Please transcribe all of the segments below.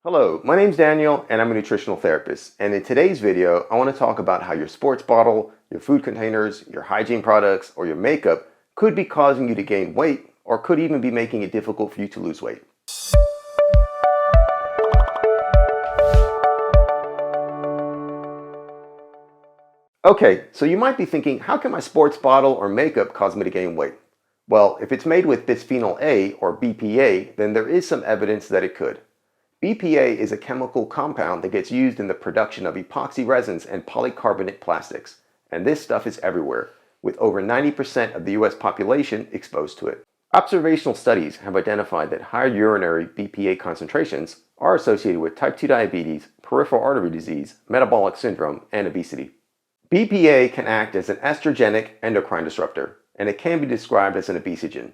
Hello, my name's Daniel and I'm a nutritional therapist. And in today's video, I want to talk about how your sports bottle, your food containers, your hygiene products, or your makeup could be causing you to gain weight or could even be making it difficult for you to lose weight. Okay, so you might be thinking, how can my sports bottle or makeup cause me to gain weight? Well, if it's made with Bisphenol A or BPA, then there is some evidence that it could. BPA is a chemical compound that gets used in the production of epoxy resins and polycarbonate plastics. And this stuff is everywhere, with over 90% of the US population exposed to it. Observational studies have identified that higher urinary BPA concentrations are associated with type 2 diabetes, peripheral artery disease, metabolic syndrome, and obesity. BPA can act as an estrogenic endocrine disruptor, and it can be described as an obesogen.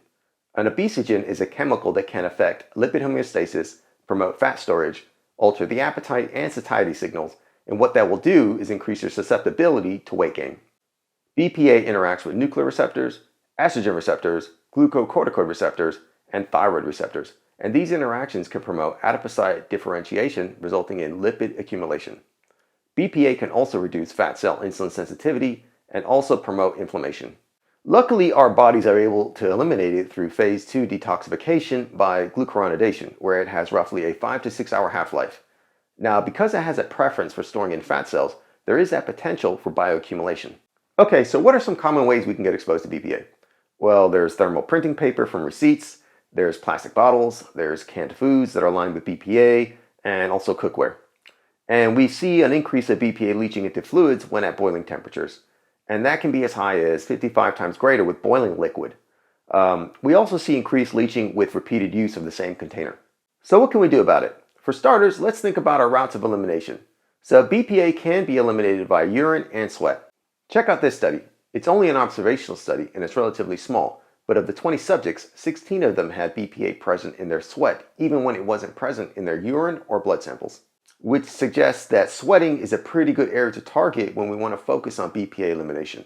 An obesogen is a chemical that can affect lipid homeostasis, promote fat storage, alter the appetite and satiety signals, and what that will do is increase your susceptibility to weight gain. BPA interacts with nuclear receptors, estrogen receptors, glucocorticoid receptors, and thyroid receptors, and these interactions can promote adipocyte differentiation, resulting in lipid accumulation. BPA can also reduce fat cell insulin sensitivity and also promote inflammation. Luckily, our bodies are able to eliminate it through phase 2 detoxification by glucuronidation, where it has roughly a 5 to 6 hour half-life. Now, because it has a preference for storing in fat cells, there is that potential for bioaccumulation. Okay, so what are some common ways we can get exposed to BPA? Well, there's thermal printing paper from receipts, there's plastic bottles, there's canned foods that are lined with BPA, and also cookware. And we see an increase of BPA leaching into fluids when at boiling temperatures. And that can be as high as 55 times greater with boiling liquid. We also see increased leaching with repeated use of the same container. So what can we do about it? For starters, let's think about our routes of elimination. So BPA can be eliminated via urine and sweat. Check out this study. It's only an observational study and it's relatively small, but of the 20 subjects, 16 of them had BPA present in their sweat, even when it wasn't present in their urine or blood samples, which suggests that sweating is a pretty good area to target when we want to focus on BPA elimination.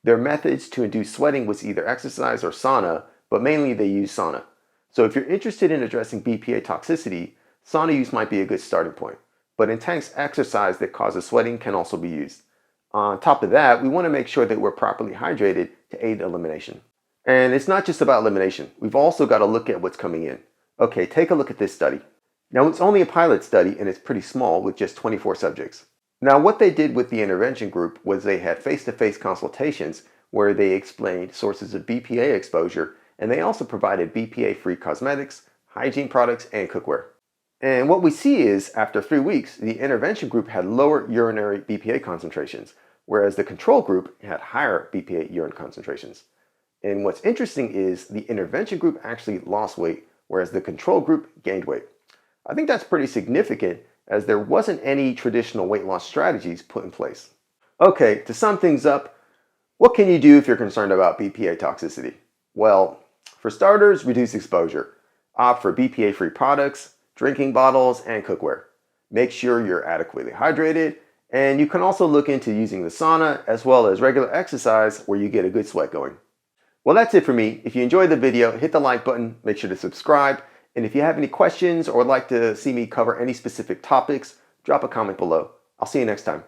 Their methods to induce sweating was either exercise or sauna, but mainly they use sauna. So if you're interested in addressing BPA toxicity, sauna use might be a good starting point, but intense exercise that causes sweating can also be used. On top of that, we want to make sure that we're properly hydrated to aid elimination. And it's not just about elimination. We've also got to look at what's coming in. Okay, take a look at this study. Now, it's only a pilot study and it's pretty small with just 24 subjects. Now, what they did with the intervention group was they had face-to-face consultations where they explained sources of BPA exposure, and they also provided BPA-free cosmetics, hygiene products, and cookware. And what we see is, after 3 weeks, the intervention group had lower urinary BPA concentrations, whereas the control group had higher BPA urine concentrations. And what's interesting is the intervention group actually lost weight, whereas the control group gained weight. I think that's pretty significant as there wasn't any traditional weight loss strategies put in place. Okay, to sum things up, what can you do if you're concerned about BPA toxicity? Well, for starters, reduce exposure. Opt for BPA-free products, drinking bottles, and cookware. Make sure you're adequately hydrated, and you can also look into using the sauna as well as regular exercise where you get a good sweat going. Well, that's it for me. If you enjoyed the video, hit the like button, make sure to subscribe. And if you have any questions or would like to see me cover any specific topics, drop a comment below. I'll see you next time.